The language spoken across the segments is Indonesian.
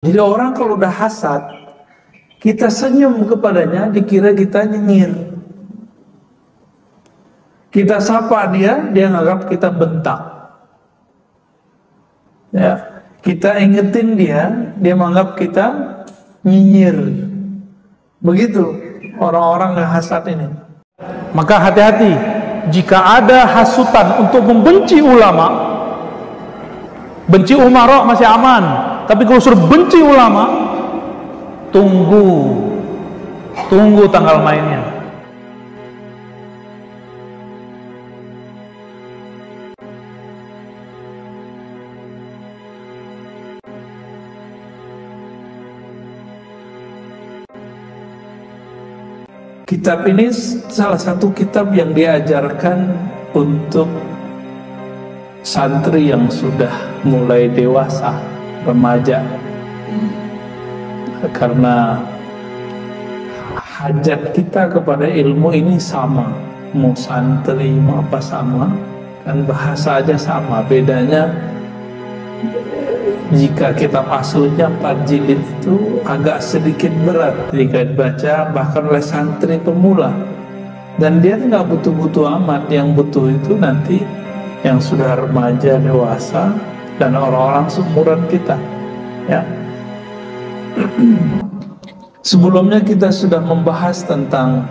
Jadi orang kalau udah hasad, kita senyum kepadanya, dikira kita nyinyir. Kita sapa dia, dia nganggap kita bentak. Ya, kita ingetin dia, dia menganggap kita nyinyir. Begitu orang-orang yang hasad ini. Maka hati-hati, jika ada hasutan untuk membenci ulama, benci umara masih aman, tapi kalau suruh benci ulama, tunggu tanggal mainnya. Kitab ini salah satu kitab yang diajarkan untuk santri yang sudah mulai dewasa, remaja, karena hajat kita kepada ilmu ini sama, mau santri mau apa sama, kan bahasa aja sama. Bedanya jika kitab aslinya 4 jilid itu agak sedikit berat jika dibaca bahkan oleh santri pemula, dan dia nggak butuh-butuh amat. Yang butuh itu nanti yang sudah remaja, dewasa, dan orang-orang seumuran kita, ya. Sebelumnya kita sudah membahas tentang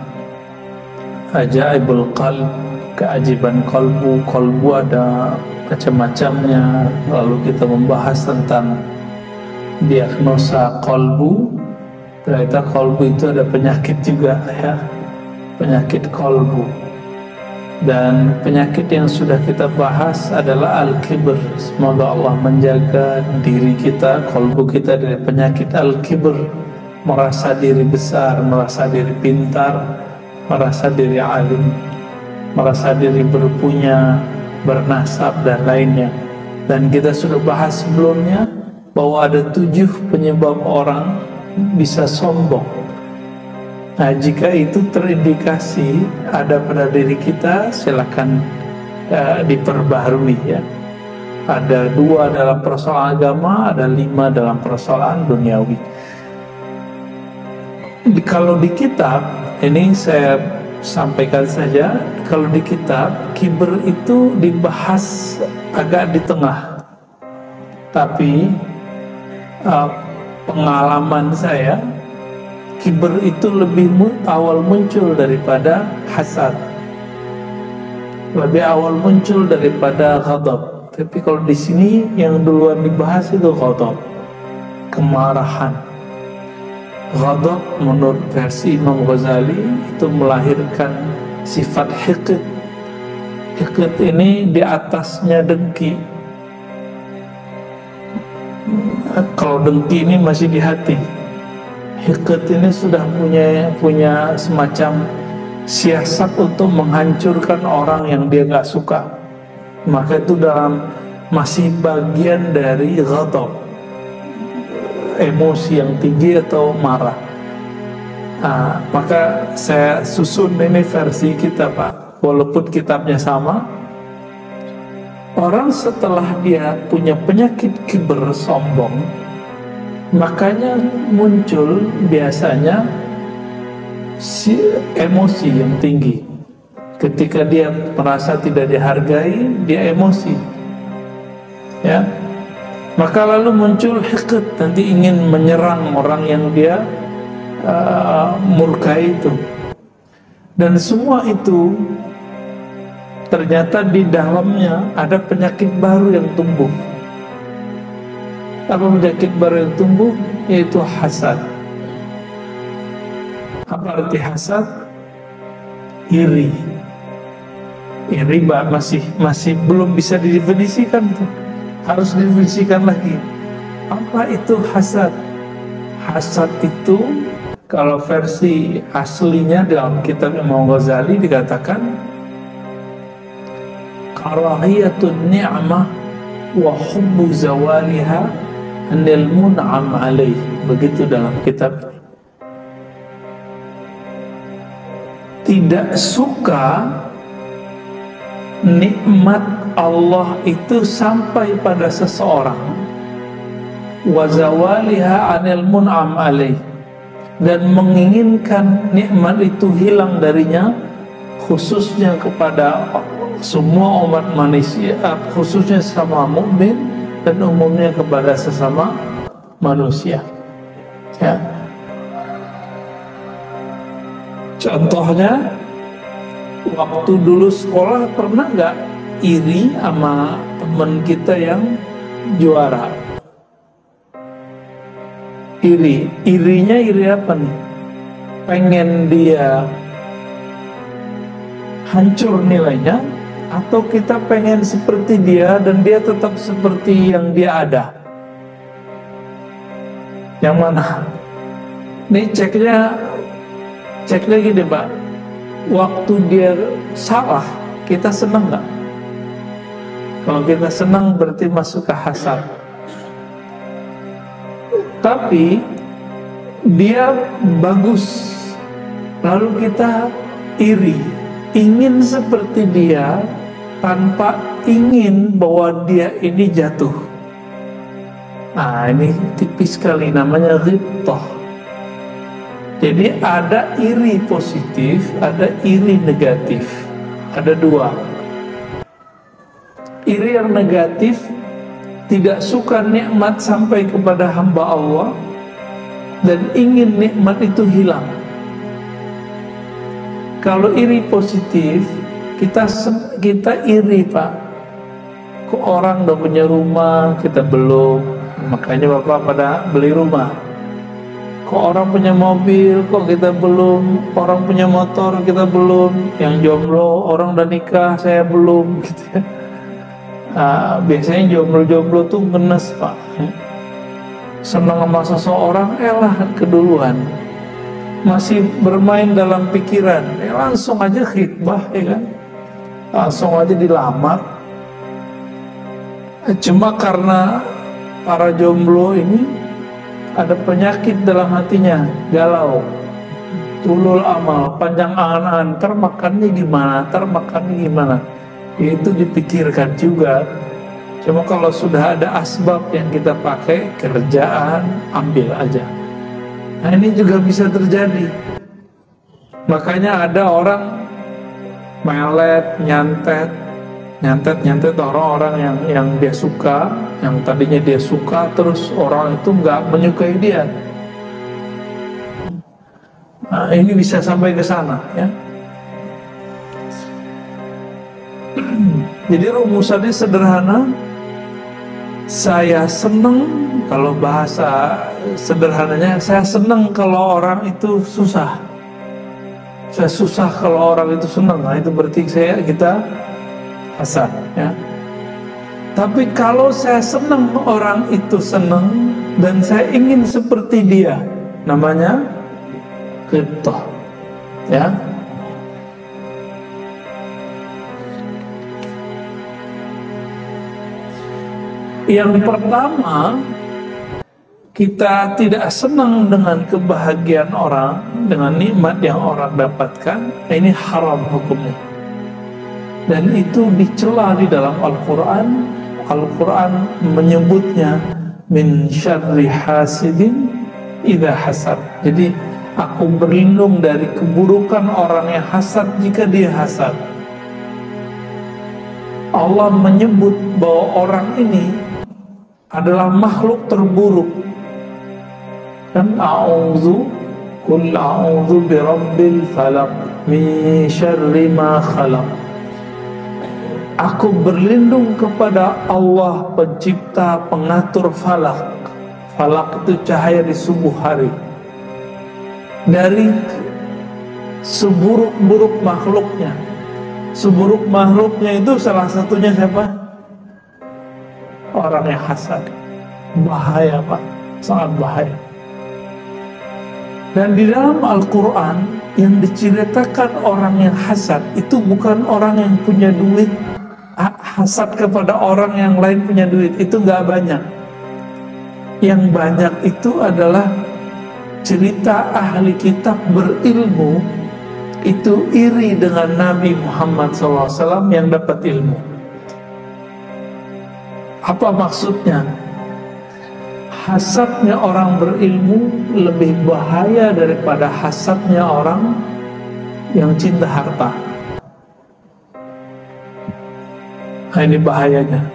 ajaibul qalb, keajaiban kalbu. Kalbu ada macam-macamnya. Lalu kita membahas tentang diagnosa kalbu. Ternyata kalbu itu ada penyakit juga, ya, penyakit kalbu. Dan penyakit yang sudah kita bahas adalah al-kibr. Semoga Allah menjaga diri kita, kalbu kita, dari penyakit al-kibr, merasa diri besar, merasa diri pintar, merasa diri alim, merasa diri berpunya, bernasab, dan lainnya. Dan kita sudah bahas sebelumnya bahwa ada 7 penyebab orang bisa sombong. Nah, jika itu terindikasi ada pada diri kita, silakan diperbaharui, ya. Ada 2 dalam persoalan agama, ada 5 dalam persoalan duniawi. Kalau di kitab ini saya sampaikan saja, kalau di kitab kibr itu dibahas agak di tengah, tapi pengalaman saya, kibr itu lebih awal muncul daripada hasad, lebih awal muncul daripada ghadab. Tapi kalau di sini yang duluan dibahas itu ghadab, kemarahan. Ghadab menurut versi Imam Ghazali itu melahirkan sifat hiqd. Hiqd ini di atasnya dengki. Kalau dengki ini masih di hati, hiqd ini sudah punya semacam siasat untuk menghancurkan orang yang dia gak suka. Maka itu masih bagian dari ghadab, emosi yang tinggi atau marah. Maka saya susun ini versi kita, Pak, walaupun kitabnya sama. Orang setelah dia punya penyakit kibr, sombong, makanya muncul biasanya emosi yang tinggi. Ketika dia merasa tidak dihargai, dia emosi, ya. Maka lalu muncul hiqd, nanti ingin menyerang orang yang dia murkai itu. Dan semua itu ternyata di dalamnya ada penyakit baru yang tumbuh. Apa penyakit baru yang tumbuh? Yaitu hasad. Apa arti hasad? Iri. Iri masih belum bisa didefinisikan tuh. Harus didefinisikan lagi. Apa itu hasad? Hasad itu kalau versi aslinya dalam kitab Imam Ghazali dikatakan karahiyatun ni'mah wa hubbu zawaliha anil mun'am alaih. Begitu dalam kitab. Tidak suka nikmat Allah itu sampai pada seseorang, wa zawaliha anil mun'am alaih, dan menginginkan nikmat itu hilang darinya, khususnya kepada semua umat manusia, khususnya sama mukmin dan umumnya kepada sesama manusia. Ya. Contohnya, waktu dulu sekolah pernah nggak iri sama teman kita yang juara? Irinya iri apa nih? Pengen dia hancur nilainya, atau kita pengen seperti dia dan dia tetap seperti yang dia ada? Yang mana? Nih cek lagi deh Pak. Waktu dia salah, kita senang nggak? Kalau kita senang berarti masuk ke hasad. Tapi dia bagus, lalu kita iri, ingin seperti dia tanpa ingin bahwa dia ini jatuh. Nah, ini tipis sekali, namanya ghibthah. Jadi ada iri positif, ada iri negatif. Ada dua. Iri yang negatif tidak suka nikmat sampai kepada hamba Allah dan ingin nikmat itu hilang. Kalau iri positif, kita iri Pak. Kok orang udah punya rumah, kita belum. Makanya Bapak pada beli rumah. Kok orang punya mobil, kok kita belum. Orang punya motor, kita belum. Yang jomblo, orang udah nikah, saya belum, gitu ya. Biasanya jomblo-jomblo tuh ngenes Pak. Senang sama seseorang, elah keduluan. Masih bermain dalam pikiran, langsung aja khitbah, ya kan? Langsung aja dilamar. Cuma karena para jomblo ini ada penyakit dalam hatinya, galau, tulul amal, panjang angan-angan, termakannya gimana, itu dipikirkan juga. Cuma kalau sudah ada asbab yang kita pakai, kerjaan, ambil aja. Nah, ini juga bisa terjadi. Makanya ada orang melet, nyantet orang-orang yang dia suka, yang tadinya dia suka, terus orang itu nggak menyukai dia. Nah, ini bisa sampai ke sana, ya. Jadi rumusannya sederhana. Saya senang, kalau bahasa sederhananya, saya senang kalau orang itu susah. Saya susah kalau orang itu senang. Nah, itu berarti kita hasad, ya. Tapi kalau saya senang orang itu senang dan saya ingin seperti dia, namanya ghibthah, ya. Yang pertama, kita tidak senang dengan kebahagiaan orang, dengan nikmat yang orang dapatkan. Ini haram hukumnya. Dan itu dicela di dalam Al-Quran. Al-Quran menyebutnya min syarri hasidin idza hasad. Jadi aku berlindung dari keburukan orang yang hasad jika dia hasad. Allah menyebut bahwa orang ini adalah makhluk terburuk. Dan a'udzu birabbil falaq min syarri ma khalaq. Aku berlindung kepada Allah pencipta pengatur falak. Falak itu cahaya di subuh hari. Dari seburuk-buruk makhluknya. Seburuk makhluknya itu salah satunya siapa? Orang yang hasad. Bahaya Pak, sangat bahaya. Dan di dalam Al-Quran yang diceritakan orang yang hasad itu bukan orang yang punya duit. Hasad kepada orang yang lain punya duit itu nggak banyak. Yang banyak itu adalah cerita ahli kitab berilmu itu iri dengan Nabi Muhammad SAW yang dapat ilmu. Apa maksudnya? hasadnya orang berilmu lebih bahaya daripada hasadnya orang yang cinta harta. Nah, ini bahayanya.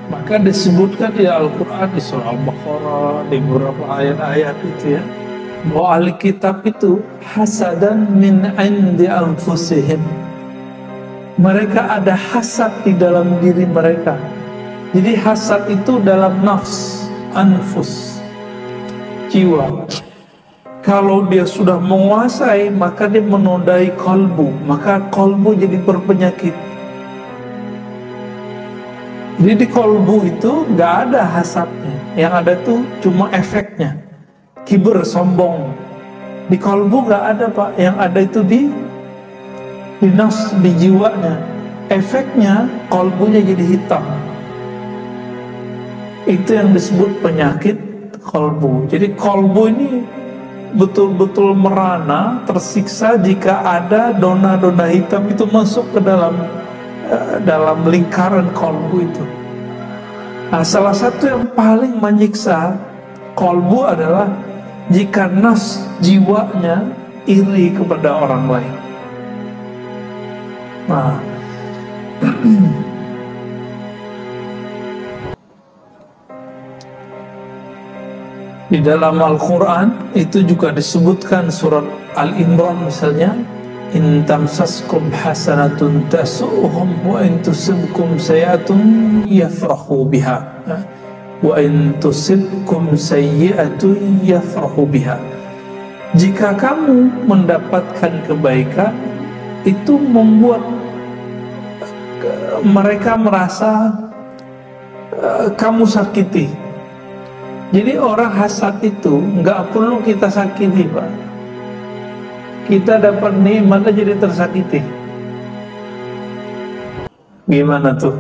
Maka disebutkan di Al-Quran, di surah Al-Baqarah, di beberapa ayat-ayat itu ya, bahwa ahli kitab itu hasadan min indi anfusihim. Mereka ada hasad di dalam diri mereka. Jadi hasad itu dalam nafs, anfus, jiwa. Kalau dia sudah menguasai, maka dia menodai kolbu, maka kolbu jadi berpenyakit. Jadi di kolbu itu nggak ada hasadnya, yang ada tuh cuma efeknya, kiber, sombong. Di kolbu nggak ada Pak, yang ada itu di nafs, di jiwanya. Efeknya kolbunya jadi hitam. Itu yang disebut penyakit kolbu. Jadi kolbu ini betul-betul merana, tersiksa jika ada dona-dona hitam itu masuk ke dalam lingkaran kolbu itu. Nah, salah satu yang paling menyiksa kolbu adalah jika nafs jiwanya iri kepada orang lain. Nah, di dalam Al-Quran itu juga disebutkan surat Al-Imran misalnya, in tamsaskum hasanatun tasu'uhum wa in tusibkum sayi'atun yafrahu biha wa in tusibkum sayyi'atun yafrahu biha. Jika kamu mendapatkan kebaikan, itu membuat mereka merasa kamu sakiti. Jadi orang hasad itu nggak perlu kita sakiti Pak. Kita dapat nikmat aja jadi tersakiti. Gimana tuh?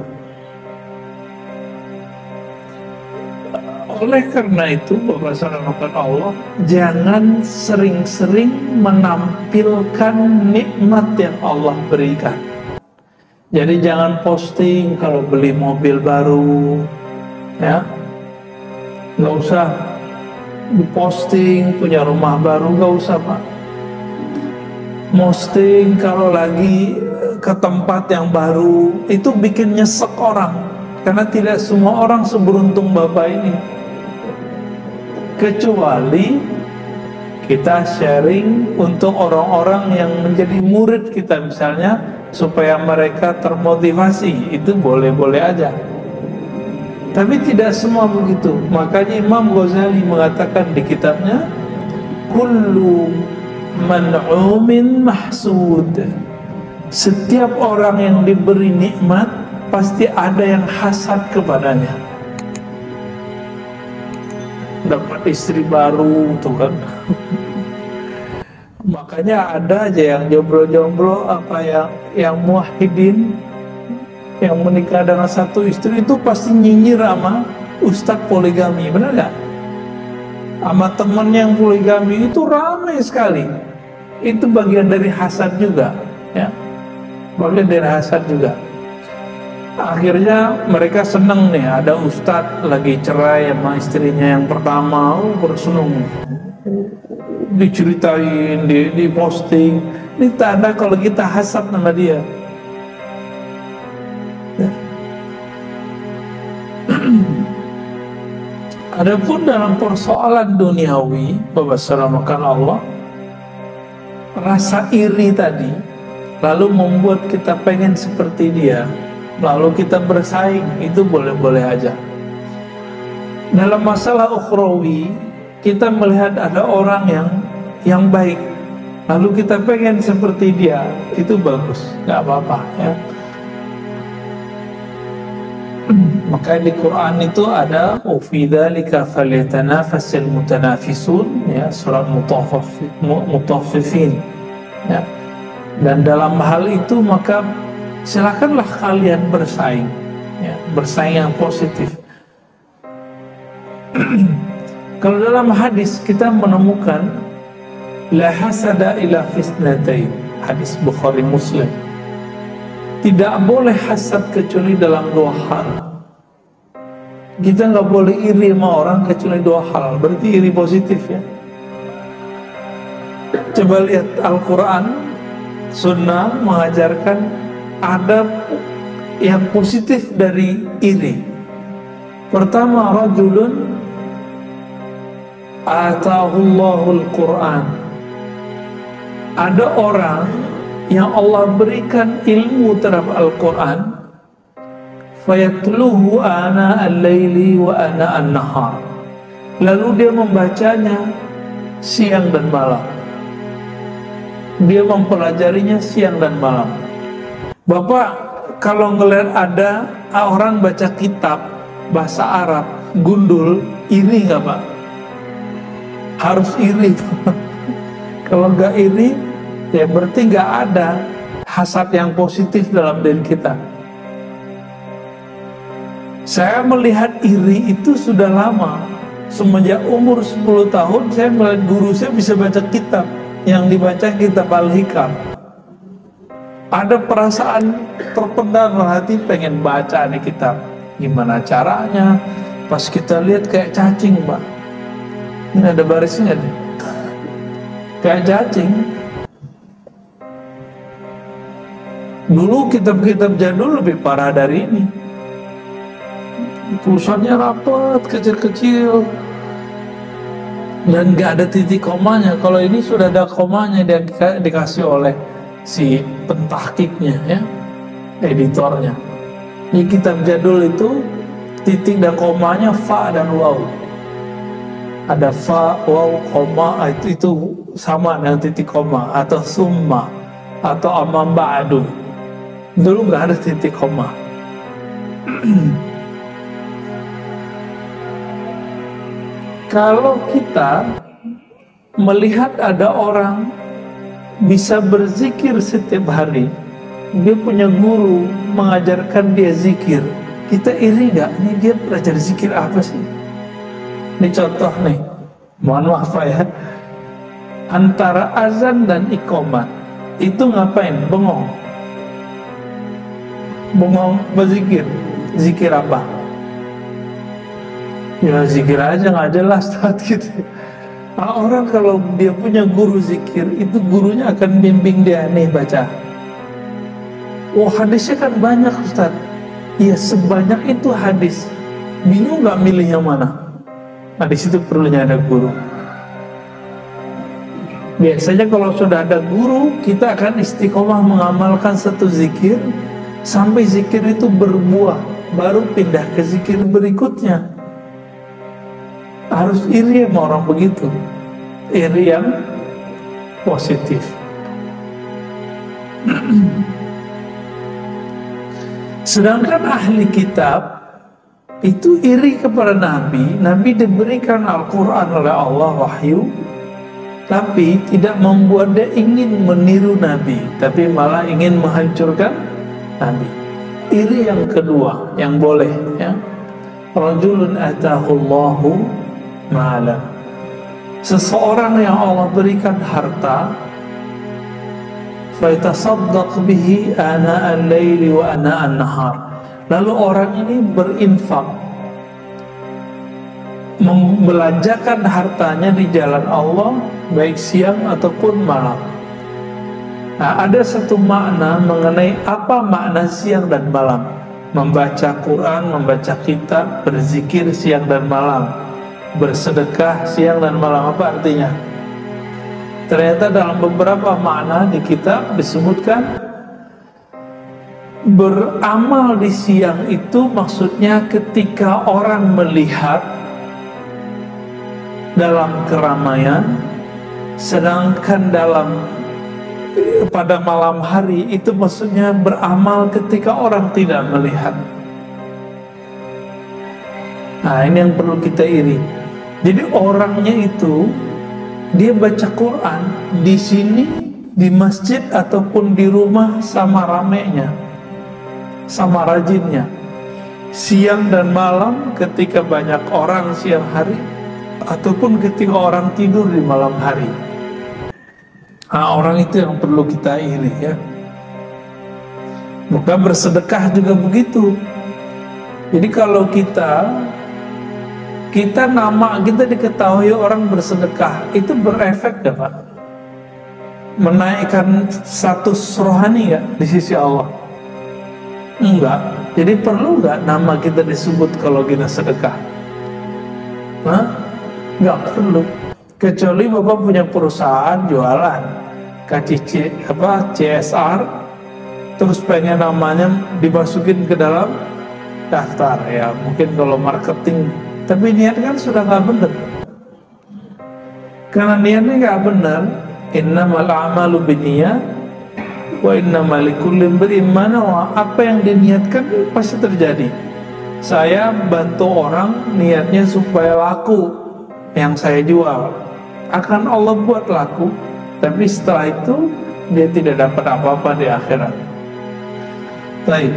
Oleh karena itu, Bapak Saudara Allah, jangan sering-sering menampilkan nikmat yang Allah berikan. Jadi jangan posting kalau beli mobil baru, ya. Nggak usah diposting punya rumah baru, nggak usah Pak. Posting kalau lagi ke tempat yang baru, itu bikin nyesek orang, karena tidak semua orang seberuntung Bapak ini. Kecuali kita sharing untuk orang-orang yang menjadi murid kita misalnya, supaya mereka termotivasi, itu boleh-boleh aja. Tapi tidak semua begitu. Makanya Imam Ghazali mengatakan di kitabnya, kullu man'umin mahsud. Setiap orang yang diberi nikmat pasti ada yang hasad kepadanya. Dapat istri baru tuh kan. Makanya ada aja yang jomblo-jomblo, apa yang muwahhidin, yang menikah dengan satu istri itu pasti nyinyir sama ustadz poligami, benar gak? Sama temennya yang poligami itu ramai sekali. Itu bagian dari hasad juga, ya. Bagian dari hasad juga. Akhirnya mereka seneng nih, ada ustadz lagi cerai sama istrinya yang pertama, bersenang, diceritain, di posting. Ini tanda kalau kita hasad sama dia. Adapun dalam persoalan duniawi, Bapak Saudara Allah, rasa iri tadi lalu membuat kita pengen seperti dia, lalu kita bersaing, itu boleh-boleh aja. Dalam masalah ukhrawi, kita melihat ada orang yang baik, lalu kita pengen seperti dia, itu bagus, nggak apa-apa ya. Maka di Quran itu ada fi dzalika falyatanafasil mutanafisun, ya, surat Mutaffifin, ya. Dan dalam hal itu maka silakanlah kalian bersaing, ya, bersaing yang positif. Kalau dalam hadis kita menemukan la hasada ila fisnatain, hadis Bukhari Muslim. Tidak boleh hasad kecuali dalam dua hal. Kita nggak boleh iri sama orang kecuali dua hal, berarti iri positif ya. Coba lihat Al-Quran, Sunnah mengajarkan adab yang positif dari iri. Pertama, rajulun atahullahu al-Quran. Ada orang yang Allah berikan ilmu terhadap Al-Quran, fayatluhu ana al-laili wa ana an-nahar. Lalu dia membacanya siang dan malam. Dia mempelajarinya siang dan malam. Bapak, kalau ngelihat ada orang baca kitab bahasa Arab gundul, iri nggak Pak? Harus iri. Kalau nggak iri, ya berarti nggak ada hasad yang positif dalam diri kita. Saya melihat iri itu sudah lama. Semenjak umur 10 tahun saya melihat guru saya bisa baca kitab yang dibaca kitab Al-Hikam. Ada perasaan terpendam dalam hati, pengen baca nih kitab. Gimana caranya? Pas kita lihat kayak cacing Pak. Ini ada barisnya nih. Kayak cacing. Dulu kitab-kitab jadul lebih parah dari ini. Tulisannya rapat, kecil-kecil, dan gak ada titik komanya. Kalau ini sudah ada komanya, dia dikasih oleh si pentahkiknya ya, editornya. Di kitab jadul itu titik dan komanya fa dan waw. Ada fa, waw, koma, itu sama dengan titik koma, atau summa, atau amam ba'du. Dulu gak ada titik koma. Kalau kita melihat ada orang bisa berzikir setiap hari, dia punya guru mengajarkan dia zikir, kita iri nggak? Ini dia belajar zikir apa sih? Ini contoh nih, mohon maaf ya, antara azan dan iqamah itu ngapain? Bengong, berzikir. Zikir apa? Ya zikir aja, nggak jelas gitu. Orang kalau dia punya guru zikir, itu gurunya akan bimbing dia, nih baca. Oh hadisnya kan banyak Ustaz. Iya sebanyak itu hadis, bingung nggak milih yang mana? Nah di situ perlunya ada guru. Biasanya kalau sudah ada guru, kita akan istiqomah mengamalkan satu zikir sampai zikir itu berbuah, baru pindah ke zikir berikutnya. Harus iri sama orang begitu, iri yang positif. Sedangkan ahli kitab itu iri kepada Nabi. Nabi diberikan Al-Quran oleh Allah, wahyu, tapi tidak membuat dia ingin meniru Nabi, tapi malah ingin menghancurkan Nabi. Iri yang kedua yang boleh ya, rajulun atahullahu ma'alam. Seseorang yang Allah berikan harta, fayatasaddaq bihi ana al-laili wa ana an-nahar. Lalu orang ini berinfak, membelanjakan hartanya di jalan Allah, baik siang ataupun malam. Nah, ada satu makna mengenai apa makna siang dan malam. Membaca Quran, membaca kitab, berzikir siang dan malam, bersedekah siang dan malam. Apa artinya? Ternyata dalam beberapa makna di kitab disebutkan beramal di siang itu maksudnya ketika orang melihat dalam keramaian, sedangkan pada malam hari itu maksudnya beramal ketika orang tidak melihat. Nah ini yang perlu kita iri. Jadi orangnya itu dia baca Quran di sini, di masjid ataupun di rumah sama ramenya, sama rajinnya. Siang dan malam ketika banyak orang siang hari, ataupun ketika orang tidur di malam hari. Nah, orang itu yang perlu kita iri ya. Bukan bersedekah juga begitu. Jadi kalau kita Kita nama kita diketahui orang bersedekah, itu berefek gak Pak? Menaikkan status rohani gak di sisi Allah? Enggak. Jadi perlu nggak nama kita disebut kalau kita sedekah? Hah? Nggak perlu. Kecuali Bapak punya perusahaan jualan KCC CSR, terus pengen namanya dimasukin ke dalam daftar ya. Mungkin kalau marketing, tapi niat kan sudah nggak benar. Karena niatnya nggak benar. Innamal a'malu binniyat wa innamal likulli imri'in ma nawa. Apa yang diniatkan pasti terjadi. Saya bantu orang niatnya supaya laku yang saya jual, akan Allah buat laku, tapi setelah itu dia tidak dapat apa-apa di akhirat. Baik.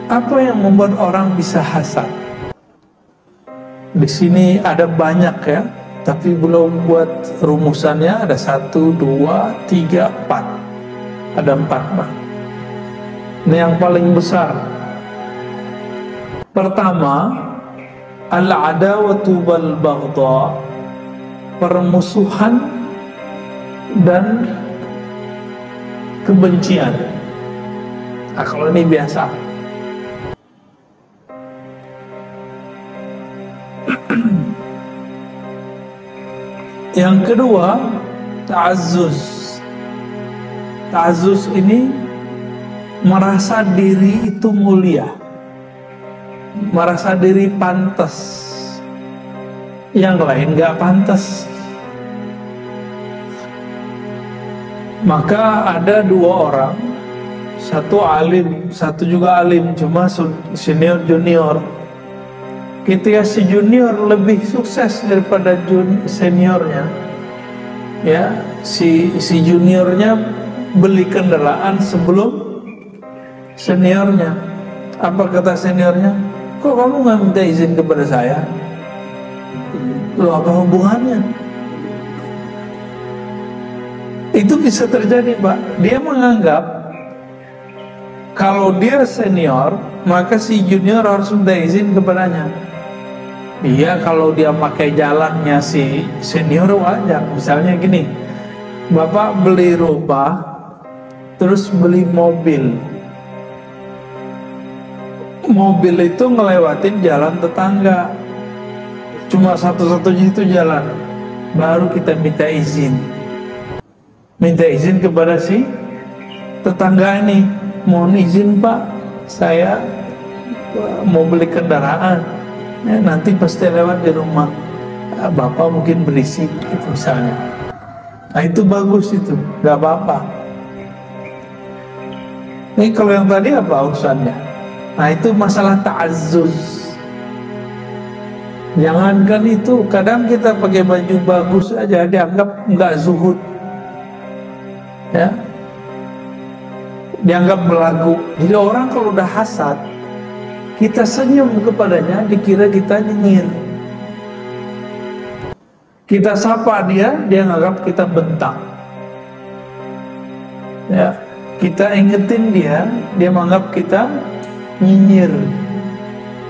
Apa yang membuat orang bisa hasad? Di sini ada banyak ya, tapi belum buat rumusannya. Ada 1, 2, 3, 4. Ada 4 Pak. Ini yang paling besar. Pertama, al-adawatu wal baghdha, permusuhan dan kebencian. Nah, kalau ini biasa. Yang kedua, ta'azzuz. Ta'azzuz ini merasa diri itu mulia, merasa diri pantas, yang lain nggak pantas. Maka ada 2 orang, satu alim, satu juga alim, cuma senior junior. Ketika si junior lebih sukses daripada seniornya, ya si juniornya beli kendaraan sebelum seniornya. Apa kata seniornya? Kok kamu nggak minta izin kepada saya? Loh, apa hubungannya? Itu bisa terjadi Pak. Dia menganggap kalau dia senior, maka si junior harus minta izin kepadanya. Iya, kalau dia pakai jalannya si senior wajar. Misalnya gini, Bapak beli rumah, terus beli mobil. Mobil itu ngelewatin jalan tetangga, cuma satu-satunya itu jalan. Baru kita minta izin kepada si tetangga ini. Mohon izin Pak, saya mau beli kendaraan, ya, nanti pasti lewat di rumah Bapak, mungkin berisik gitu misalnya. Nah itu bagus, itu gak apa-apa. Ini kalau yang tadi apa urusannya? Nah itu masalah ta'azzuz. Jangankan itu, kadang kita pakai baju bagus aja dianggap nggak zuhud, ya, dianggap belagu. Jadi orang kalau udah hasad, kita senyum kepadanya, dikira kita nyinyir. Kita sapa dia nganggap kita bentak. Ya, kita ingetin dia menganggap kita nyinyir.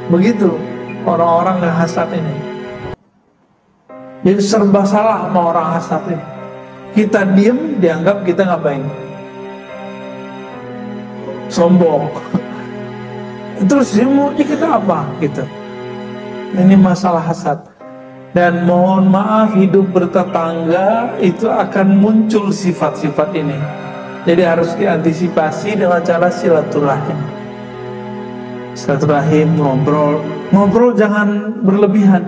Begitu orang-orang yang hasad ini. Jadi serba salah sama orang hasad ini. Kita diem, dianggap kita ngapain? Sombong. Terus dia maunya kita apa gitu. Ini masalah hasad. Dan mohon maaf, hidup bertetangga itu akan muncul sifat-sifat ini. Jadi harus diantisipasi dengan cara silaturahim. Silaturahim, ngobrol jangan berlebihan.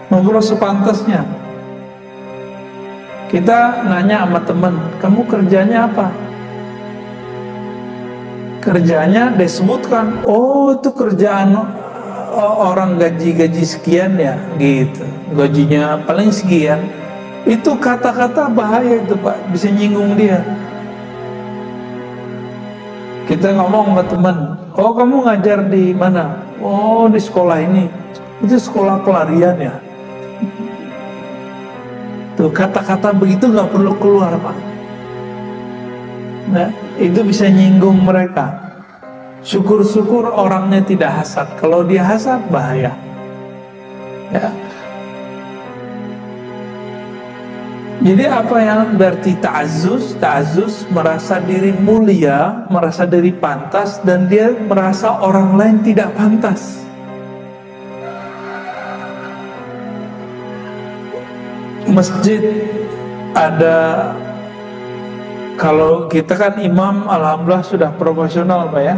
Ngobrol sepantasnya. Kita nanya sama teman, kamu kerjanya apa? Kerjanya disebutkan, oh itu kerjaan orang gaji sekian ya, gitu. Gajinya paling sekian. Itu kata-kata bahaya itu Pak, bisa nyinggung dia. Kita ngomong sama teman, oh kamu ngajar di mana? Oh di sekolah ini. Itu sekolah pelarian ya. Tuh kata-kata begitu nggak perlu keluar Pak. Nah, itu bisa nyinggung mereka. Syukur-syukur orangnya tidak hasad. Kalau dia hasad bahaya. Ya. Jadi apa yang berarti ta'azzuz? Ta'azzuz merasa diri mulia, merasa diri pantas, dan dia merasa orang lain tidak pantas. Masjid ada, kalau kita kan imam alhamdulillah sudah profesional Pak ya.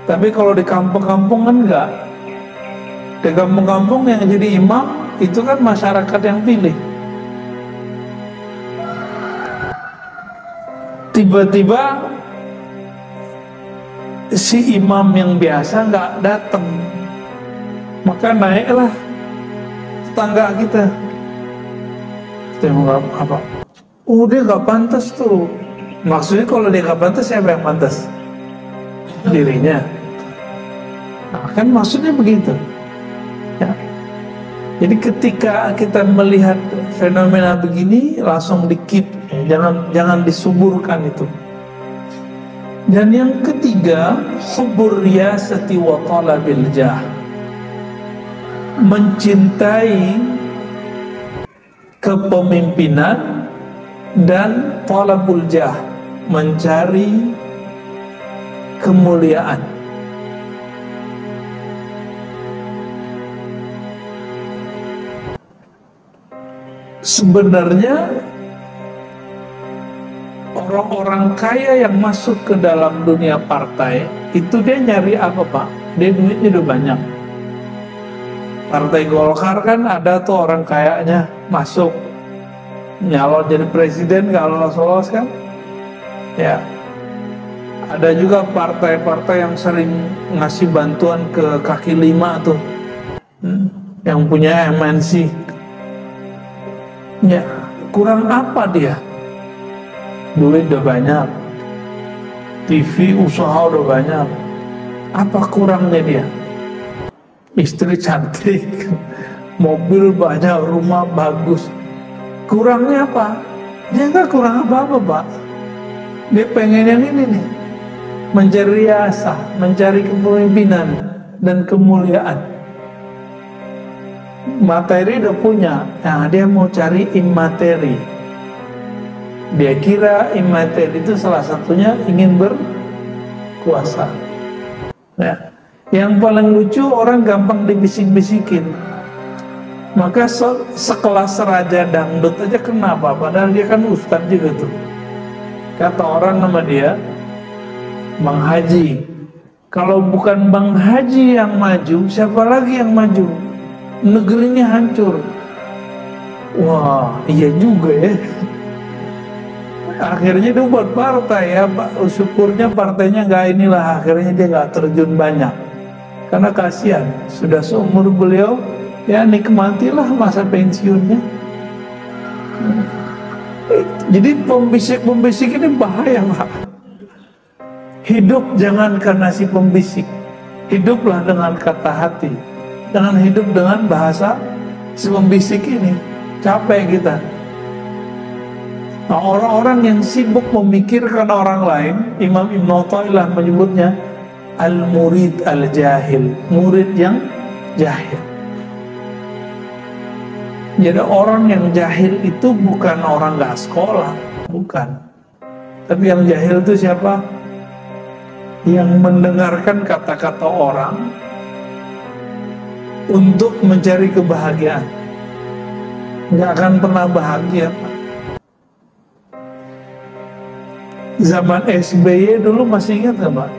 Tapi kalau di kampung-kampung kan enggak. Di kampung-kampung yang jadi imam itu kan masyarakat yang pilih. Tiba-tiba si imam yang biasa nggak datang, maka naiklah tetangga kita. Kita mau apa? Oh dia nggak pantas tuh. Maksudnya kalau dia nggak pantas, siapa yang pantas? Dirinya. Nah, kan maksudnya begitu. Ya. Jadi ketika kita melihat fenomena begini, langsung di-keep, ya. Jangan disuburkan itu. Dan yang ketiga, hubbur riyasati wa talabil jah. Mencintai kepemimpinan dan talabul jah, mencari kemuliaan. Sebenarnya orang-orang kaya yang masuk ke dalam dunia partai itu dia nyari apa Pak? Dia duitnya udah banyak. Partai Golkar kan ada tuh orang kayanya masuk nyalon jadi presiden, nggak lolos-lolos kan? Ya. Ada juga partai-partai yang sering ngasih bantuan ke kaki lima tuh, yang punya MNC. Ya, kurang apa dia? Duit udah banyak, TV usaha udah banyak. Apa kurangnya dia? Istri cantik, mobil banyak, rumah bagus. Kurangnya apa? Dia nggak kurang apa-apa Pak. Dia pengen yang ini nih, mencari riasa, mencari kepemimpinan dan kemuliaan. Materi udah punya, nah dia mau cari imateri. Dia kira imateri itu salah satunya ingin berkuasa. Ya. Yang paling lucu, orang gampang dibisik-bisikin. Maka sekelas raja dangdut aja kenapa? Padahal dia kan ustadz juga tuh. Kata orang nama dia, Bang Haji. Kalau bukan Bang Haji yang maju, siapa lagi yang maju? Negerinya hancur. Wah, iya juga ya. Akhirnya dia buat partai ya, syukurnya partainya nggak inilah, akhirnya dia nggak terjun banyak. Karena kasihan, sudah seumur beliau, ya nikmatilah masa pensiunnya. Jadi pembisik-pembisik ini bahaya Pak. Hidup jangan karena si pembisik, hiduplah dengan kata hati. Jangan hidup dengan bahasa si pembisik ini, capek kita. Nah, orang-orang yang sibuk memikirkan orang lain, Imam Ibn Athaillah menyebutnya al-murid al-jahil, murid yang jahil. Jadi orang yang jahil itu bukan orang gak sekolah, bukan. Tapi yang jahil itu siapa? Yang mendengarkan kata-kata orang untuk mencari kebahagiaan. Gak akan pernah bahagia Pak. Zaman SBY dulu masih ingat gak Pak?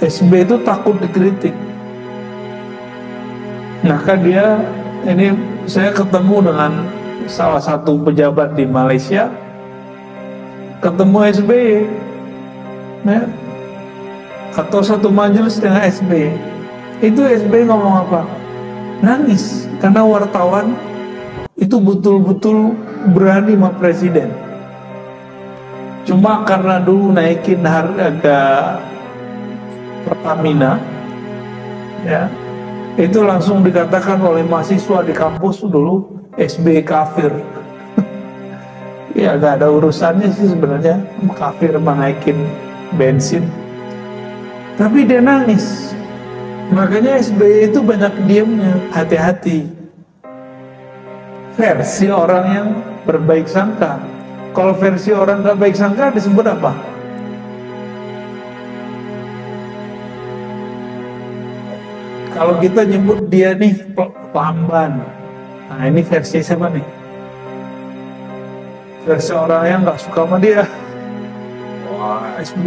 SBY itu takut dikritik. Maka dia, ini saya ketemu dengan salah satu pejabat di Malaysia, ketemu SBY, ya, atau satu majelis dengan SBY. Itu SBY ngomong apa? Nangis, karena wartawan itu betul-betul berani sama presiden. Cuma karena dulu naikin harga Pertamina, ya, itu langsung dikatakan oleh mahasiswa di kampus dulu SBY kafir. Ya gak ada urusannya sih sebenarnya, kafir menaikin bensin. tapi dia nangis. Makanya SBY itu banyak diamnya. Hati-hati. Versi orang yang berbaik sangka. Kalau versi orang gak baik sangka disebut apa? Kalau kita nyebut dia nih lamban, nah ini versi siapa nih? Versi orang yang gak suka sama dia. Wah, SB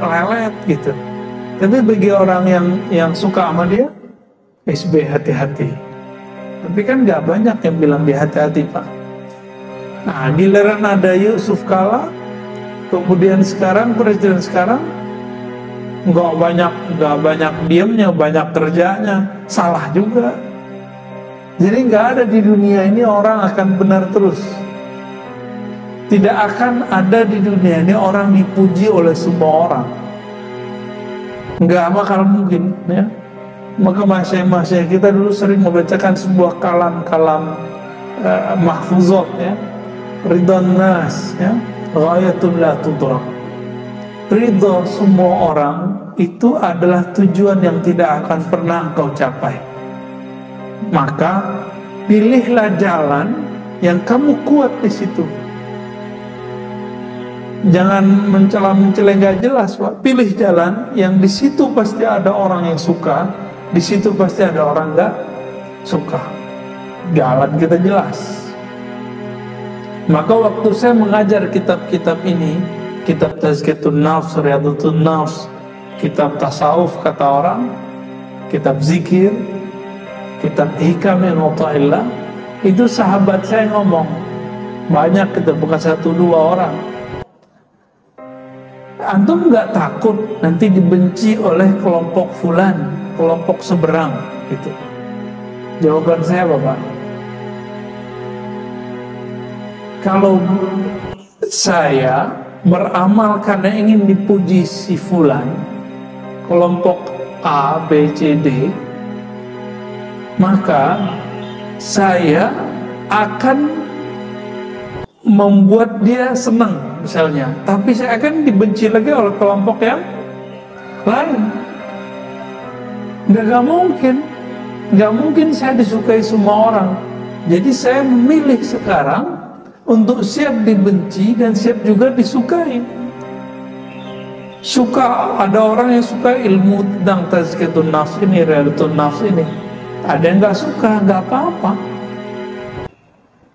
lelet gitu. Tapi bagi orang yang suka sama dia, SB hati-hati. Tapi kan gak banyak yang bilang dia hati-hati, Pak. Nah, giliran ada Yusuf Kala, kemudian sekarang presiden sekarang nggak banyak diamnya, banyak kerjanya, salah juga. Jadi nggak ada di dunia ini orang akan benar terus. Tidak akan ada di dunia ini orang dipuji oleh semua orang. Nggak bakal mungkin, ya. Maka masyayikh kita dulu sering membacakan sebuah kalam-kalam mahfuzat, ya. Ridwan nas, ya, ghayatun la tudrak. Ridho semua orang itu adalah tujuan yang tidak akan pernah engkau capai. Maka pilihlah jalan yang kamu kuat di situ. Jangan mencela-mencela nggak jelas, Pak. Pilih jalan yang di situ pasti ada orang yang suka, di situ pasti ada orang nggak suka. Jalan kita jelas. Maka waktu saya mengajar kitab-kitab ini, kitab Tazkiyatun Nafs, Riyadhutun Nafs, kitab tasawuf kata orang, kitab zikir, kitab hikam yang wata'illah, itu sahabat saya ngomong, banyak kita, bukan 1-2 orang. Antum nggak takut nanti dibenci oleh kelompok fulan, kelompok seberang, gitu. Jawaban saya, Bapak, kalau saya beramal karena ingin dipuji si fulan, kelompok A, B, C, D, maka saya akan membuat dia senang misalnya, tapi saya akan dibenci lagi oleh kelompok yang lain. Nggak mungkin saya disukai semua orang. Jadi saya memilih sekarang untuk siap dibenci dan siap juga disukai. Suka, ada orang yang suka ilmu tentang Tazkiyatun Nafs ini, Riyadhutun Nafs ini. Ada yang nggak suka, nggak apa-apa.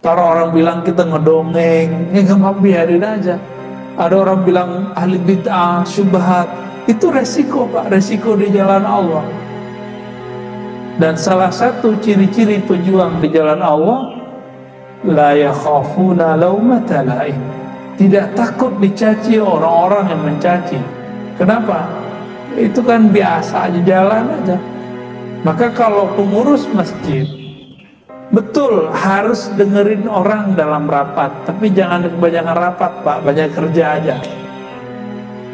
Kalau orang bilang kita ngedongeng, ya nggak apa, biarin aja. Ada orang bilang ahli bid'ah, syubhat, itu resiko, Pak, resiko di jalan Allah. Dan salah satu ciri-ciri pejuang di jalan Allah, la yakhafuna laumata laim, tidak takut dicaci orang-orang yang mencaci. Kenapa? Itu kan biasa aja, jalan aja. Maka kalau pengurus masjid, betul harus dengerin orang dalam rapat, tapi jangan kebanyakan rapat, Pak, banyak kerja aja.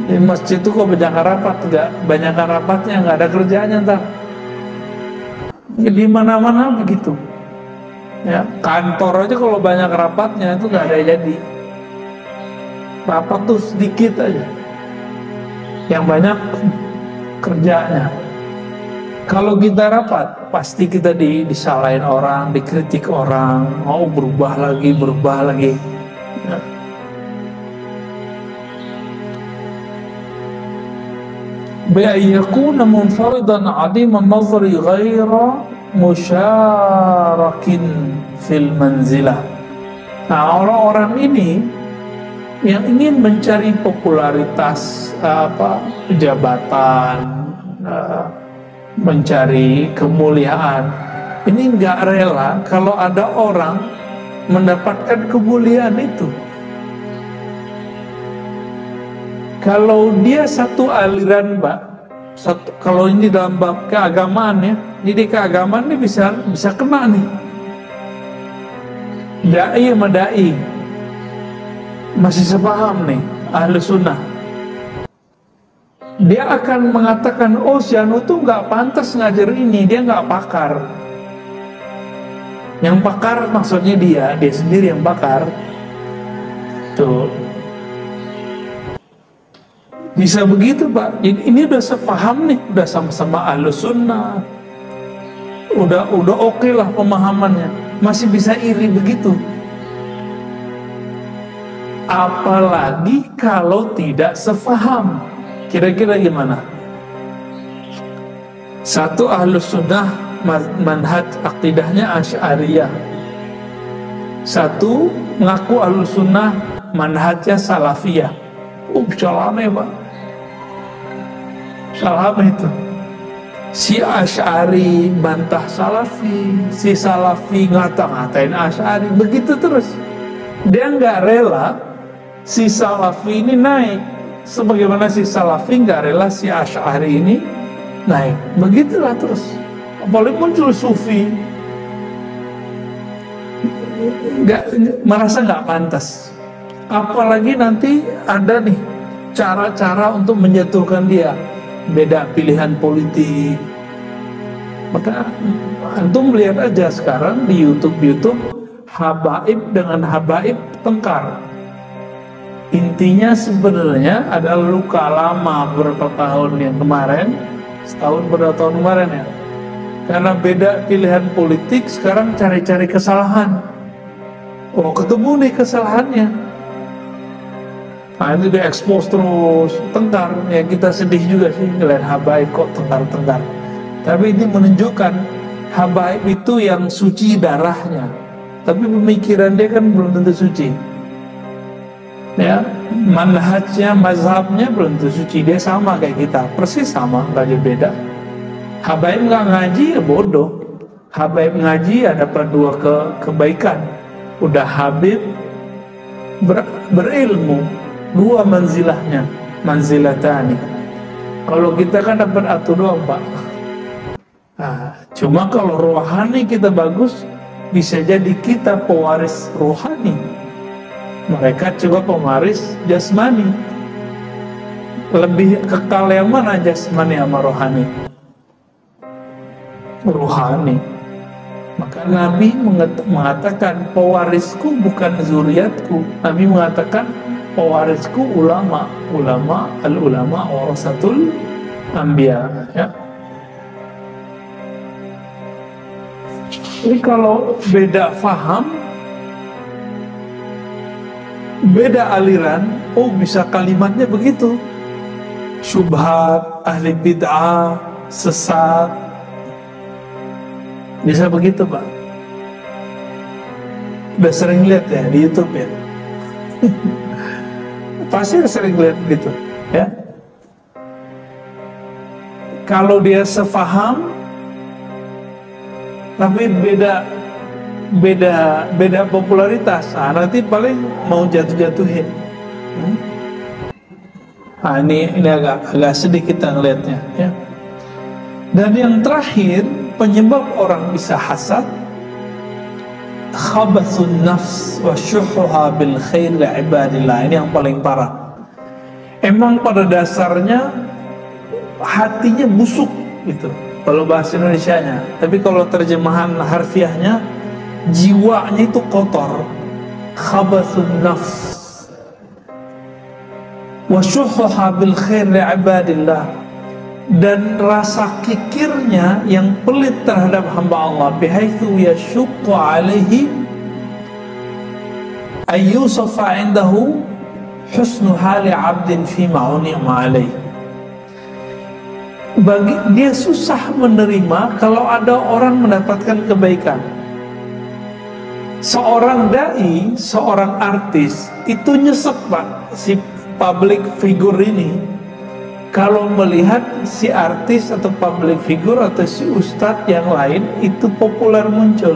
Di masjid itu kok banyakan rapat, enggak banyakan rapatnya, nggak ada kerjaannya ntar. Di mana-mana begitu. Ya, kantor aja kalau banyak rapatnya itu nggak ada yang jadi. Rapat tuh sedikit aja, yang banyak kerjanya. Kalau kita rapat, pasti kita disalahin orang, dikritik orang, mau berubah lagi. Ya. Bi'ayyakuna munfaridan adiman nazari ghaira musyarakin fil manzilah. Nah, orang-orang ini yang ingin mencari popularitas, jabatan, mencari kemuliaan, ini nggak rela kalau ada orang mendapatkan kemuliaan itu. Kalau dia satu aliran, Mbak, kalau ini dalam bab keagamaan, ya, jadi keagamaan ini bisa kena nih. Dai sama dai masih sepaham nih, ahli sunnah. Dia akan mengatakan, oh si Anu tuh nggak pantas ngajar ini, dia nggak pakar. Yang pakar maksudnya dia sendiri yang pakar. Tuh. Bisa begitu Pak. Ini udah sepaham nih, udah sama-sama Ahlus Sunnah, udah oke lah pemahamannya, masih bisa iri begitu. Apalagi kalau tidak sepaham, kira-kira gimana? Satu Ahlus Sunnah manhaj akidahnya Asy'ariyah, satu ngaku Ahlus Sunnah manhajnya Salafiyah. Salah nih Pak, salah apa itu? Si Asy'ari bantah Salafi, si Salafi ngata-ngatain Asy'ari, begitu terus. Dia nggak rela si Salafi ini naik, sebagaimana si Salafi nggak rela si Asy'ari ini naik. Begitulah terus. Apalagi muncul Sufi, merasa nggak pantas. Apalagi nanti ada nih cara-cara untuk menjatuhkan dia, beda pilihan politik. Maka antum lihat aja sekarang di YouTube habaib dengan habaib tengkar. Intinya sebenarnya adalah luka lama beberapa tahun yang kemarin, setahun berapa tahun kemarin ya. Karena beda pilihan politik, sekarang cari-cari kesalahan. Oh, ketemu nih kesalahannya. Nah, itu diekspos terus, tengkar. Ya kita sedih juga sih ngeliat habaib kok tengkar-tengkar. Tapi ini menunjukkan habaib itu yang suci darahnya, tapi pemikiran dia kan belum tentu suci. Ya, manhajnya, mazhabnya belum tentu suci. Dia sama kayak kita, persis sama, nggak jauh beda. Habaib nggak ngaji ya bodoh. Habaib ngaji ada dua kebaikan. Udah habib berilmu, dua manzilahnya, manzilatani. Kalau kita kan dapat satu doang Pak. Nah, cuma kalau rohani kita bagus, bisa jadi kita pewaris rohani. Mereka juga pewaris jasmani. Lebih kekal yang mana, jasmani sama rohani? Rohani. Maka Nabi mengatakan pewarisku bukan zuriatku. Nabi mengatakan pewarisku ulama, al-ulama warasatul anbiya, ya. Jadi kalau beda faham, beda aliran, oh bisa kalimatnya begitu. Syubhat, ahli bid'ah, sesat, bisa begitu Pak. Udah sering lihat ya di YouTube ya. Pasti sering lihat gitu ya. Kalau dia sefaham tapi beda popularitas, nah, nanti paling mau jatuh-jatuhin. Nah, ini agak sedih kita ngelihatnya ya. Dan yang terakhir, penyebab orang bisa hasad, khabathun nafs wa syuhuha bil khair li ibadillah. Ini yang paling parah. Emang pada dasarnya hatinya busuk gitu, kalau bahasa Indonesianya. Tapi kalau terjemahan harfiahnya, jiwanya itu kotor. Khabathun nafs wa syuhuha bil khair li ibadillah. Dan rasa kikirnya yang pelit terhadap hamba Allah, bihaitsu yashqu alaihi ayyusafa indahu husnu hali 'abdin fi ma'unima alaihi. Bagi dia susah menerima kalau ada orang mendapatkan kebaikan. Seorang dai, seorang artis itu nyesek Pak, si public figure ini. Kalau melihat si artis atau public figure atau si ustadz yang lain itu populer muncul,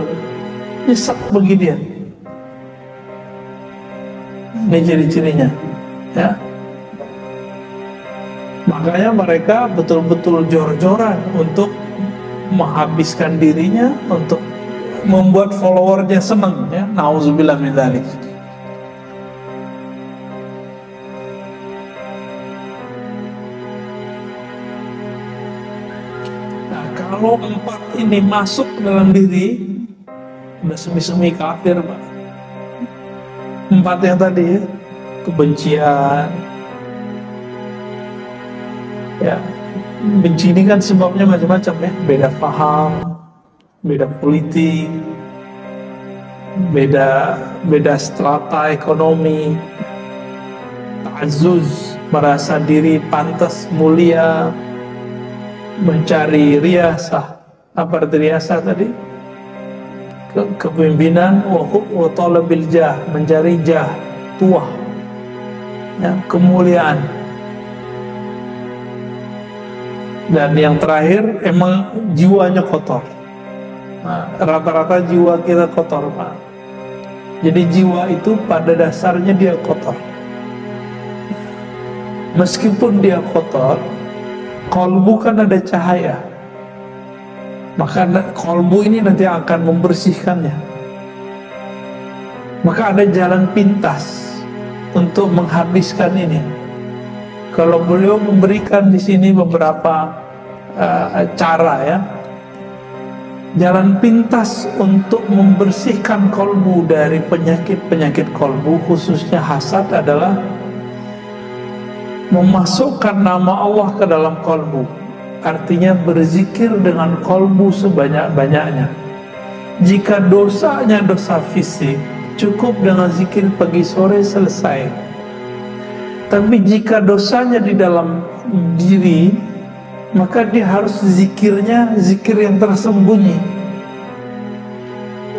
nyesek bagi dia. Ini ciri-cirinya, ya. Makanya mereka betul-betul jor-joran untuk menghabiskan dirinya, untuk membuat followernya senang, ya. Nauzubillah min dzalik. Kalau empat ini masuk dalam diri, udah semi-semi kafir Pak. Empat yang tadi ya, kebencian, Ya, benci ini kan sebabnya macam-macam ya, beda paham, beda politik, beda strata ekonomi, ta'azzuz, merasa diri pantas mulia, mencari riasah. Apa arti riasah tadi? Kepemimpinan, wa talabil jah, mencari jah, tuah, ya, kemuliaan. Dan yang terakhir, emang jiwanya kotor. Nah, rata-rata jiwa kita kotor, Pak. Jadi jiwa itu pada dasarnya dia kotor. Meskipun dia kotor, qalbu kan ada cahaya. Maka qalbu ini nanti akan membersihkannya. Maka ada jalan pintas untuk menghabiskan ini. Kalau beliau memberikan di sini beberapa cara ya, jalan pintas untuk membersihkan qalbu dari penyakit-penyakit qalbu, khususnya hasad, adalah memasukkan nama Allah ke dalam qalbu. Artinya berzikir dengan qalbu sebanyak-banyaknya. Jika dosanya dosa fisik, cukup dengan zikir pagi sore selesai. Tapi jika dosanya di dalam diri, maka dia harus zikirnya zikir yang tersembunyi.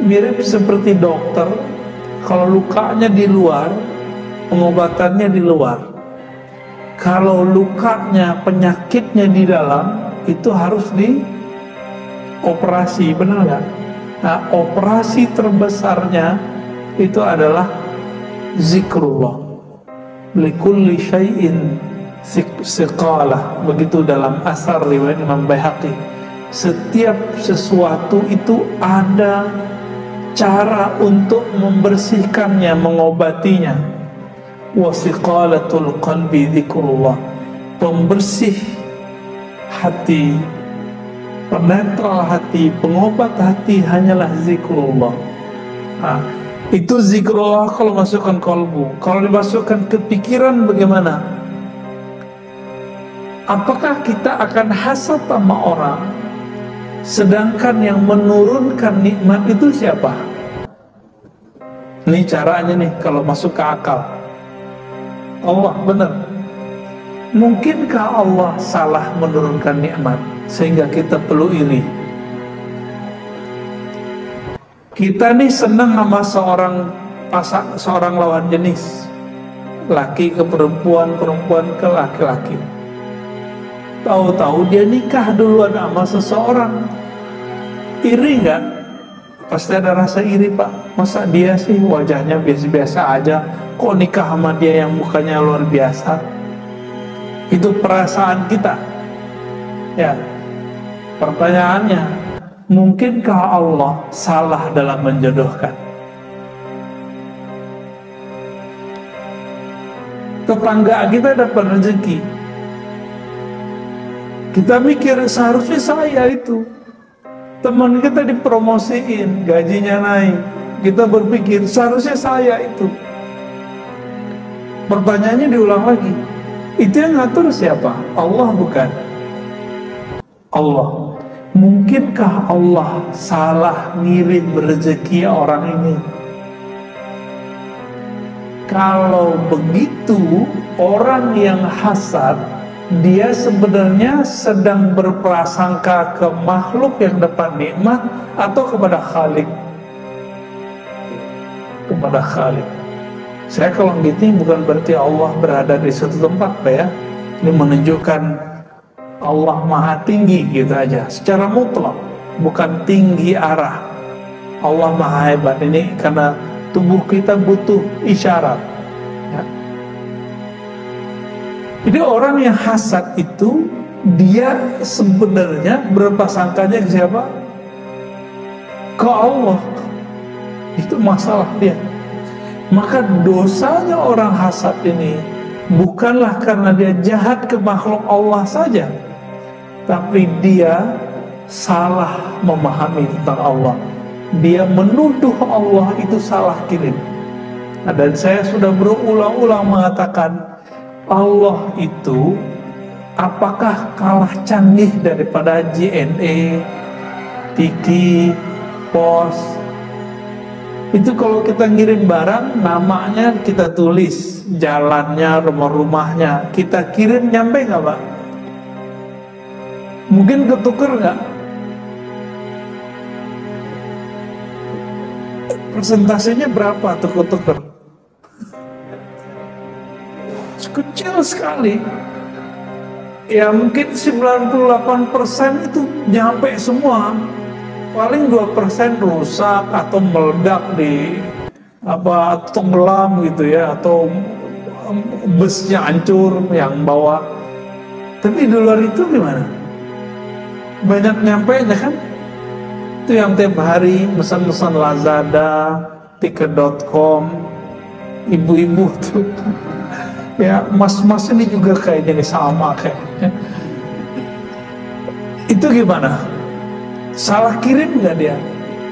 Mirip seperti dokter, kalau lukanya di luar, pengobatannya di luar. Kalau lukanya, penyakitnya di dalam, itu harus dioperasi, benar nggak? Nah, operasi terbesarnya itu adalah zikrullah. Likulli syai'in siqalah, begitu dalam asar riwayat Imam Baihaqi. Setiap sesuatu itu ada cara untuk membersihkannya, mengobatinya. Wasiqalatul qalbi dzikrullah, pembersih hati, penetral hati, pengobat hati hanyalah zikrullah. Nah, itu zikrullah kalau masukkan qalbu. Kalau dimasukkan ke pikiran bagaimana? Apakah kita akan hasad sama orang, sedangkan yang menurunkan nikmat itu siapa? Ini caranya nih kalau masuk ke akal. Allah, benar. Mungkinkah Allah salah menurunkan nikmat sehingga kita perlu iri? Kita nih senang sama seorang lawan jenis, laki ke perempuan, perempuan ke laki-laki. Tahu-tahu dia nikah duluan sama seseorang. Iri nggak? Pasti ada rasa iri, Pak. Masa dia sih wajahnya biasa-biasa aja, kok nikah sama dia yang mukanya luar biasa? Itu perasaan kita. Ya. Pertanyaannya, mungkinkah Allah salah dalam menjodohkan? Tetangga kita dapat rezeki, kita mikir seharusnya saya itu. Teman kita dipromosiin, gajinya naik, kita berpikir seharusnya saya itu. Pertanyaannya diulang lagi, itu yang ngatur siapa? Allah bukan? Allah. Mungkinkah Allah salah ngirim rezeki orang ini? Kalau begitu, orang yang hasad, dia sebenarnya sedang berprasangka ke makhluk yang dapat nikmat atau kepada Khalik? Kepada Khalik. Saya kalau gitu bukan berarti Allah berada di suatu tempat, Pak ya. Ini menunjukkan Allah maha tinggi gitu aja, secara mutlak, bukan tinggi arah. Allah maha hebat. Ini karena tubuh kita butuh isyarat ya. Jadi orang yang hasad itu, dia sebenarnya berprasangkanya ke siapa? Ke Allah. Itu masalah dia. Maka dosanya orang hasad ini bukanlah karena dia jahat ke makhluk Allah saja, tapi dia salah memahami tentang Allah. Dia menuduh Allah itu salah kirim. Dan saya sudah berulang-ulang mengatakan, Allah itu apakah kalah canggih daripada JNE, Tiki, Pos? Itu kalau kita ngirim barang, namanya kita tulis, jalannya, rumahnya, kita kirim, nyampe nggak Pak? Mungkin ketuker nggak? Persentasenya berapa tuh ketuker? Kecil sekali. Ya mungkin 98% itu nyampe semua. Paling 2% rusak atau meledak di tenggelam gitu ya, atau busnya hancur yang bawa. Tapi di luar itu gimana? Banyak nyampe nya kan? Itu yang tiap hari pesan-pesan Lazada, tiket.com, ibu-ibu tuh. Ya, mas-mas ini juga kayaknya sama kayaknya. Itu gimana? Salah kirim nggak dia?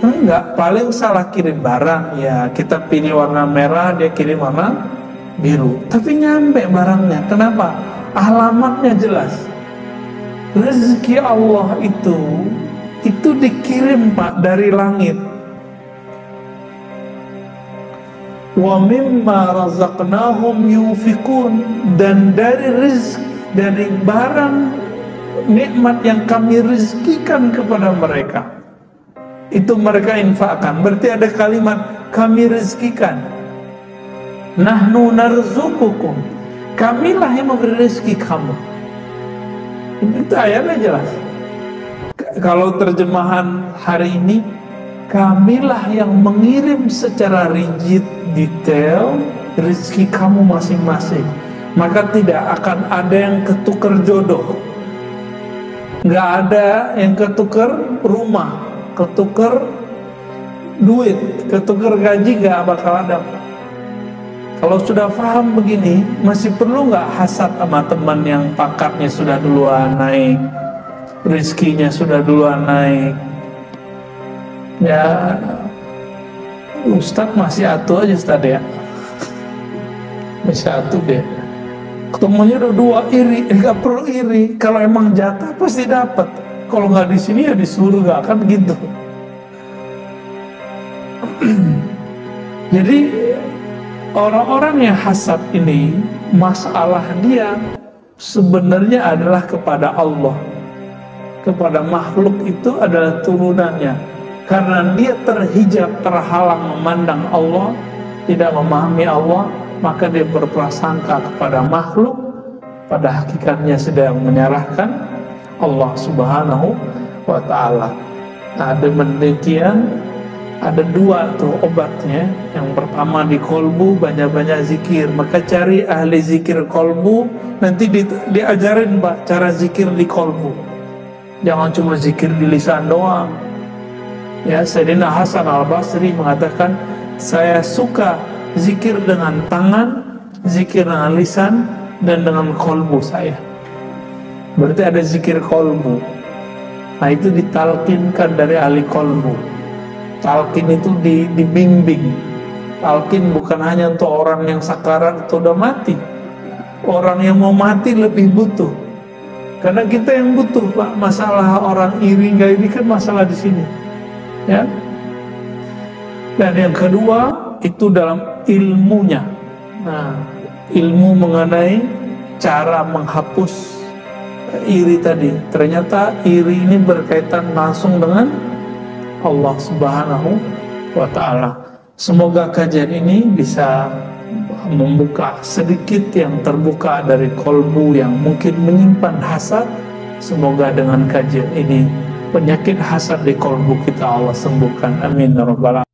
Enggak, paling salah kirim barang. Ya, kita pilih warna merah, dia kirim warna biru. Tapi nyampe barangnya. Kenapa? Alamatnya jelas. Rezeki Allah itu dikirim Pak dari langit. Wa mimma razaqnahum yunfikun, dan dari rezeki, dari barang nikmat yang kami rezekikan kepada mereka, itu mereka infakkan. Berarti ada kalimat kami rezekikan. Nahnu narzuqukum, kamilah yang memberi rezeki kamu. Itu ayatnya jelas. Kalau terjemahan hari ini, kamilah yang mengirim secara rigid, detail rezeki kamu masing-masing. Maka tidak akan ada yang ketukar jodoh, nggak ada yang ketukar rumah, ketukar duit, ketukar gaji, nggak bakal ada. Kalau sudah paham begini, masih perlu nggak hasad sama teman yang pangkatnya sudah duluan naik, rezekinya sudah duluan naik? Ya, Ustadz masih atuh aja Ustadz ya, masih atuh deh. Ketemunya udah dua, iri, nggak perlu iri. Kalau emang jatah pasti dapat. Kalau nggak di sini ya di surga, kan gitu. Jadi orang-orang yang hasad ini, masalah dia sebenarnya adalah kepada Allah, kepada makhluk itu adalah turunannya. Karena dia terhijab, terhalang memandang Allah, tidak memahami Allah, maka dia berprasangka kepada makhluk, pada hakikatnya sedang menyerahkan Allah Subhanahu wa Ta'ala. Nah, demikian ada dua tuh obatnya. Yang pertama di kolbu, banyak-banyak zikir. Maka cari ahli zikir kolbu, nanti diajarin Pak cara zikir di kolbu. Jangan cuma zikir di lisan doang. Ya, Sayyidina Hasan Al-Basri mengatakan, saya suka zikir dengan tangan, zikir dengan lisan, dan dengan kolbu saya. Berarti ada zikir kolbu. Nah, itu ditalkinkan dari ahli kolbu. Talkin itu dibimbing. Talkin bukan hanya untuk orang yang sakarat atau udah mati. Orang yang mau mati lebih butuh. Karena kita yang butuh Pak. Masalah orang iri nggak iri kan masalah di sini. Ya. Dan yang kedua itu dalam ilmunya. Nah, ilmu mengenai cara menghapus iri tadi. Ternyata iri ini berkaitan langsung dengan Allah Subhanahu wa Ta'ala. Semoga kajian ini bisa membuka sedikit yang terbuka dari kolbu yang mungkin menyimpan hasad. Semoga dengan kajian ini penyakit hasad di kolbu kita Allah sembuhkan. Amin ya rabbal alamin.